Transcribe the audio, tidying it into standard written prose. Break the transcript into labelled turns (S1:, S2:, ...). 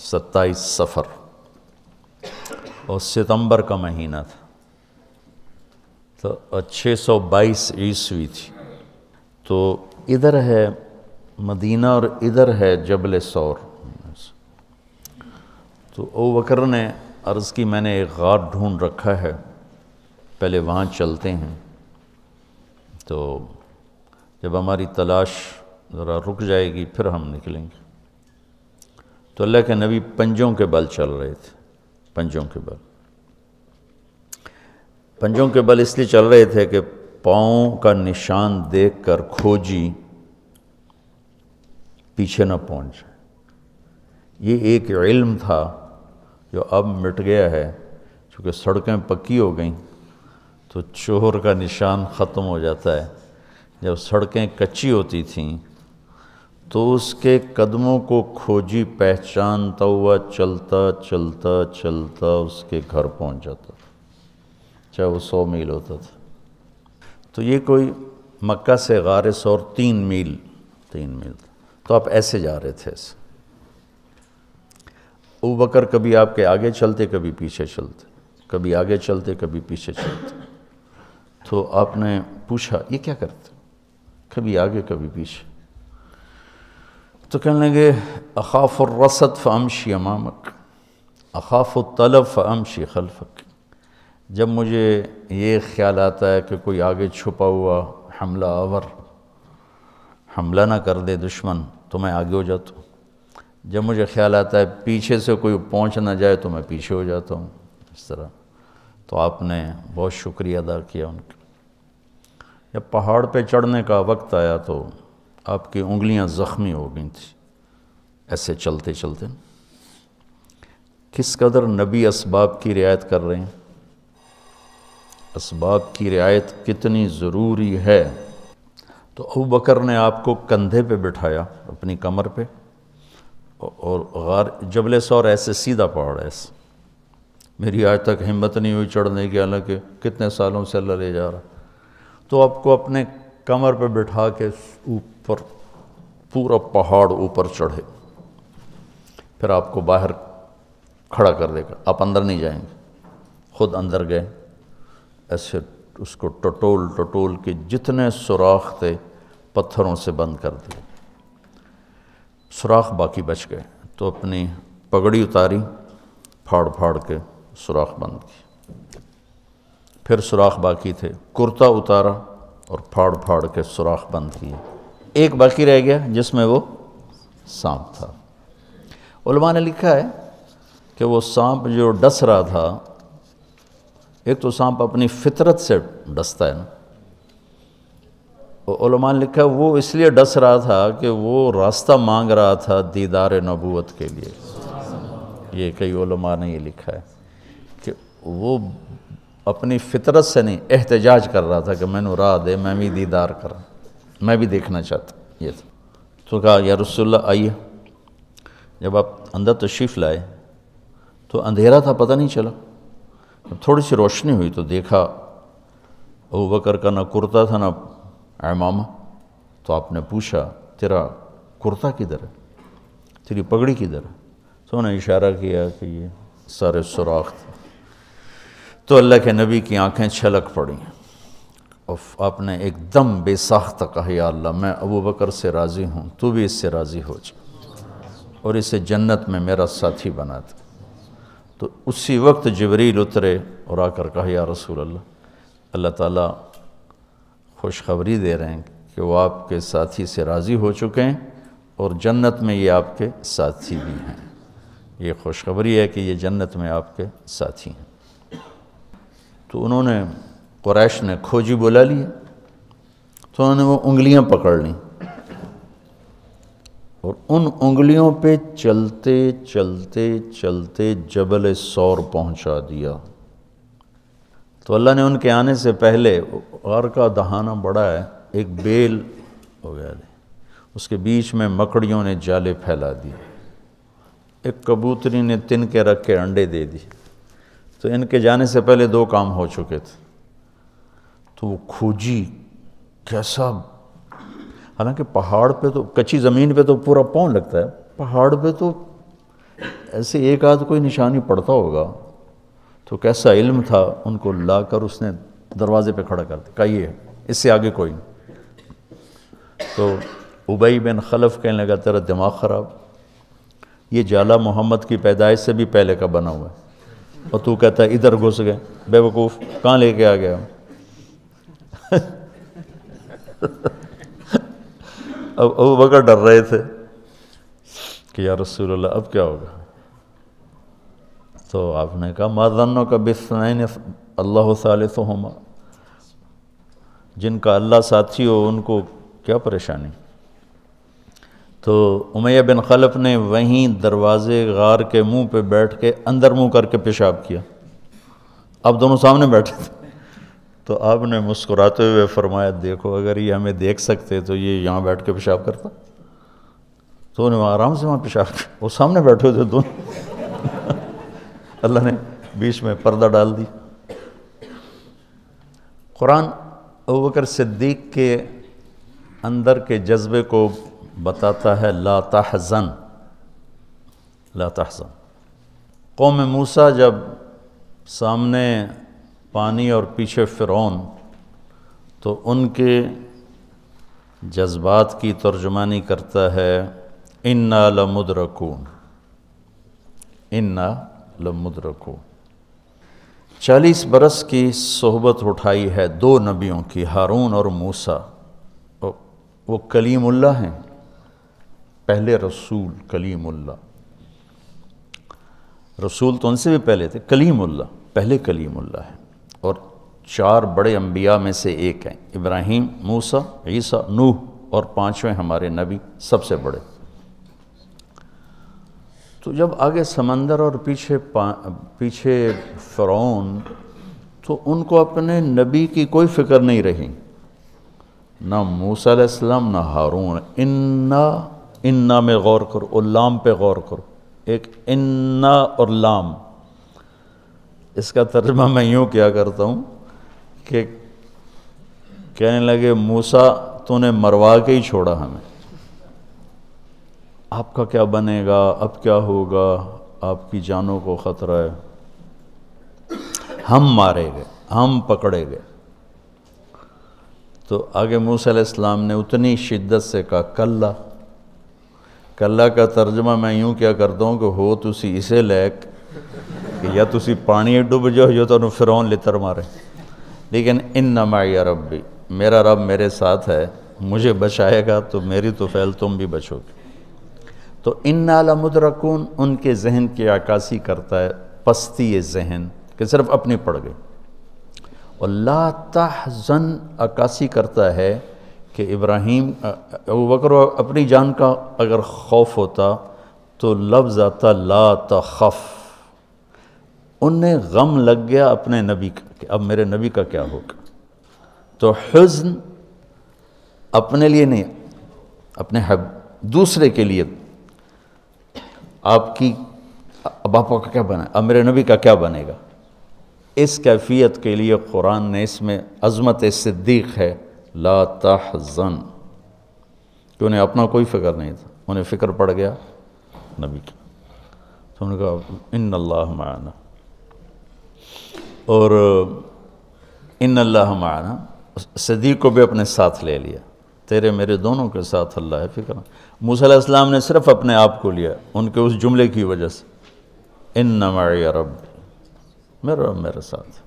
S1: 27 صفر اور ستمبر کا مہینہ تھا، تو 622 عیسوی تھی۔ تو ادھر ہے مدینہ اور ادھر ہے جبل ثور۔ تو ابو بکر نے عرض کی میں نے ایک غار ڈھونڈ رکھا ہے، پہلے وہاں چلتے ہیں، تو جب ہماری تلاش ذرا رک جائے گی پھر ہم نکلیں گے۔ تو اللہ کے نبی پنجوں کے بل چل رہے تھے، پنجوں کے بل۔ پنجوں کے بل اس لیے چل رہے تھے کہ پاؤں کا نشان دیکھ کر کھوجی پیچھے نہ پہنچ جائے۔ یہ ایک علم تھا جو اب مٹ گیا ہے، چونکہ سڑکیں پکی ہو گئیں تو چور کا نشان ختم ہو جاتا ہے۔ جب سڑکیں کچی ہوتی تھیں تو اس کے قدموں کو کھوجی پہچانتا ہوا چلتا چلتا چلتا اس کے گھر پہنچ جاتا تھا، چاہے وہ 100 میل ہوتا تھا۔ تو یہ کوئی مکہ سے غار ثور 3 میل تھا، تو آپ ایسے جا رہے تھے ایسے۔ ابو بکر کبھی آپ کے آگے چلتے کبھی پیچھے چلتے، کبھی آگے چلتے کبھی پیچھے چلتے۔ تو آپ نے پوچھا یہ کیا کرتے؟ کبھی آگے کبھی پیچھے۔ تو کہنے لگے اخاف الرصد فامشی امامک، اخاف الطلب فامشی خلفک۔ جب مجھے یہ خیال آتا ہے کہ کوئی آگے چھپا ہوا حملہ آور حملہ نہ کر دے دشمن تو میں آگے ہو جاتا ہوں، جب مجھے خیال آتا ہے پیچھے سے کوئی پہنچ نہ جائے تو میں پیچھے ہو جاتا ہوں، اس طرح۔ تو آپ نے بہت شکریہ ادا کیا ان کا۔ جب پہاڑ پہ چڑھنے کا وقت آیا تو آپ کی انگلیاں زخمی ہو گئی تھیں ایسے چلتے چلتے۔ کس قدر نبی اسباب کی رعایت کر رہے ہیں، اسباب کی رعایت کتنی ضروری ہے۔ تو ابو بکر نے آپ کو کندھے پہ بٹھایا اپنی کمر پہ، اور غار جبل ثور ایسے سیدھا پہاڑ ہے ایسے، میری آج تک ہمت نہیں ہوئی چڑھنے کی، حالانکہ کتنے سالوں سے اللہ لے جا رہا۔ تو آپ کو اپنے کمر پہ بٹھا کے اوپر پورا پہاڑ اوپر چڑھے، پھر آپ کو باہر کھڑا کر دے گا، آپ اندر نہیں جائیں گے۔ خود اندر گئے، ایسے اس کو ٹٹول ٹٹول کے جتنے سوراخ تھے پتھروں سے بند کر دیے، سوراخ باقی بچ گئے۔ تو اپنی پگڑی اتاری، پھاڑ پھاڑ کے سوراخ بند کی، پھر سوراخ باقی تھے، کرتا اتارا اور پھاڑ پھاڑ کے سوراخ بند کیے۔ ایک باقی رہ گیا جس میں وہ سانپ تھا۔ علماء نے لکھا ہے کہ وہ سانپ جو ڈس رہا تھا، ایک تو سانپ اپنی فطرت سے ڈستا ہے نا، علماء نے لکھا ہے وہ اس لیے ڈس رہا تھا کہ وہ راستہ مانگ رہا تھا دیدار نبوت کے لیے۔ یہ کئی علماء نے یہ لکھا ہے کہ وہ اپنی فطرت سے نہیں، احتجاج کر رہا تھا کہ میں نے راہ دے، میں بھی دیدار کروں، میں بھی دیکھنا چاہتا۔ یہ تھا۔ تو کہا یا رسول اللہ آئیے۔ جب آپ اندر تشریف لائے تو اندھیرا تھا، پتہ نہیں چلا۔ جب تھوڑی سی روشنی ہوئی تو دیکھا ابو بکر کا نہ کرتا تھا نہ عمامہ۔ تو آپ نے پوچھا تیرا کرتا کدھر ہے، تیری پگڑی کدھر ہے؟ تو انہوں نے اشارہ کیا کہ یہ سارے سوراخ تھے۔ تو اللہ کے نبی کی آنکھیں چھلک پڑیں، اور آپ نے ایک دم بے ساختہ کہا یا اللہ میں ابو بکر سے راضی ہوں، تو بھی اس سے راضی ہو جا اور اسے جنت میں میرا ساتھی بنا دے۔ تو اسی وقت جبریل اترے اور آ کر کہا یا رسول اللہ، اللہ تعالیٰ خوشخبری دے رہے ہیں کہ وہ آپ کے ساتھی سے راضی ہو چکے ہیں اور جنت میں یہ آپ کے ساتھی بھی ہیں۔ یہ خوشخبری ہے کہ یہ جنت میں آپ کے ساتھی ہیں۔ تو انہوں نے قریش نے کھوجی بلا لیا، تو انہوں نے وہ انگلیاں پکڑ لیں اور ان انگلیوں پہ چلتے چلتے چلتے جبل ثور پہنچا دیا۔ تو اللہ نے ان کے آنے سے پہلے، غار کا دہانہ بڑا ہے، ایک بیل ہو گیا، اس کے بیچ میں مکڑیوں نے جالے پھیلا دیے، ایک کبوتری نے تن کے رکھ کے انڈے دے دی۔ تو ان کے جانے سے پہلے 2 کام ہو چکے تھے۔ تو وہ کھوجی کیسا، حالانکہ پہاڑ پہ تو کچی زمین پہ تو پورا پاؤں لگتا ہے، پہاڑ پہ تو ایسے ایک آدھ کوئی نشانی پڑتا ہوگا تو کیسا علم تھا، ان کو لا کر اس نے دروازے پہ کھڑا کر دیا، کہا یہ ہے، اس سے آگے کوئی نہیں۔ تو ابی بن خلف کہنے لگا تیرا دماغ خراب، یہ جالا محمد کی پیدائش سے بھی پہلے کا بنا ہوا ہے، اور تو کہتا ہے ادھر گھس گئے، بے وقوف کہاں لے کے آ گیا؟ اب ابو بکر ڈر رہے تھے کہ یا رسول اللہ اب کیا ہوگا؟ تو آپ نے کہا ما ظنک باثنین اللہ ثالثہما، جن کا اللہ ساتھی ہو ان کو کیا پریشانی؟ تو امیہ بن خلف نے وہیں دروازے غار کے منہ پہ بیٹھ کے اندر منہ کر کے پیشاب کیا، اب دونوں سامنے بیٹھے تھے۔ تو آپ نے مسکراتے ہوئے فرمایا دیکھو اگر یہ ہمیں دیکھ سکتے تو یہ یہاں بیٹھ کے پیشاب کرتا؟ تو انہوں نے آرام سے وہاں پیشاب کیا، وہ سامنے بیٹھے ہوئے تھے دونوں۔ اللہ نے بیچ میں پردہ ڈال دی۔ قرآن ابوبکر صدیق کے اندر کے جذبے کو بتاتا ہے، لا تحزن لا تحزن۔ قوم موسیٰ جب سامنے پانی اور پیچھے فرعون، تو ان کے جذبات کی ترجمانی کرتا ہے انا لمدرکون، انا لمدرکون۔ 40 برس کی صحبت اٹھائی ہے دو نبیوں کی، ہارون اور موسیٰ۔ وہ کلیم اللہ ہیں، پہلے رسول کلیم اللہ، رسول تو ان سے بھی پہلے تھے، کلیم اللہ پہلے کلیم اللہ ہے، اور 4 بڑے انبیاء میں سے ایک ہیں، ابراہیم، موسیٰ، عیسیٰ، نوح، اور 5ویں ہمارے نبی سب سے بڑے۔ تو جب آگے سمندر اور پیچھے فرعون، تو ان کو اپنے نبی کی کوئی فکر نہیں رہی، نہ موسیٰ علیہ السلام نہ ہارون۔ انا میں غور کرو، اور لام پہ غور کرو، ایک انا اور لام، اس کا ترجمہ میں یوں کیا کرتا ہوں کہ کہنے لگے موسیٰ تو نے مروا کے ہی چھوڑا ہمیں، آپ کا کیا بنے گا، اب کیا ہوگا، آپ کی جانوں کو خطرہ ہے، ہم مارے گئے، ہم پکڑے گئے۔ تو آگے موسیٰ علیہ السلام نے اتنی شدت سے کہا کلا۔ کلا کا ترجمہ میں یوں کیا کرتا ہوں کہ ہو تسی اسے لیک کہ یا تسی پانی ڈوب جاؤ یا تو فرعون لتر مارے، لیکن ان معی ربی، میرا رب میرے ساتھ ہے، مجھے بچائے گا تو میری تو فعل تم بھی بچو گے۔ تو انا لمدرکون ان کے ذہن کی عکاسی کرتا ہے، پستی ذہن کہ صرف اپنی پڑ گئی، اور لا تحزن عکاسی کرتا ہے کہ ابراہیم ابوبکر اپنی جان کا اگر خوف ہوتا تو لفظ آتا لا تخف، انہیں غم لگ گیا اپنے نبی کا کہ اب میرے نبی کا کیا ہوگا۔ تو حزن اپنے لیے نہیں، اپنے دوسرے کے لیے، آپ کی اب آپ کا کیا بنا، اب میرے نبی کا کیا بنے گا، اس کیفیت کے لیے قرآن نے اس میں عظمت صدیق ہے، لا تحزن، کہ انہیں اپنا کوئی فکر نہیں تھا، انہیں فکر پڑ گیا نبی کی۔ تو انہوں نے کہا ان اللہ معنا، اور ان اللہ معنا صدیق کو بھی اپنے ساتھ لے لیا، تیرے میرے دونوں کے ساتھ اللہ ہے، فکر۔ موسیٰ علیہ السلام نے صرف اپنے آپ کو لیا ان کے اس جملے کی وجہ سے، ان معی ربی، میرا رب میرے ساتھ۔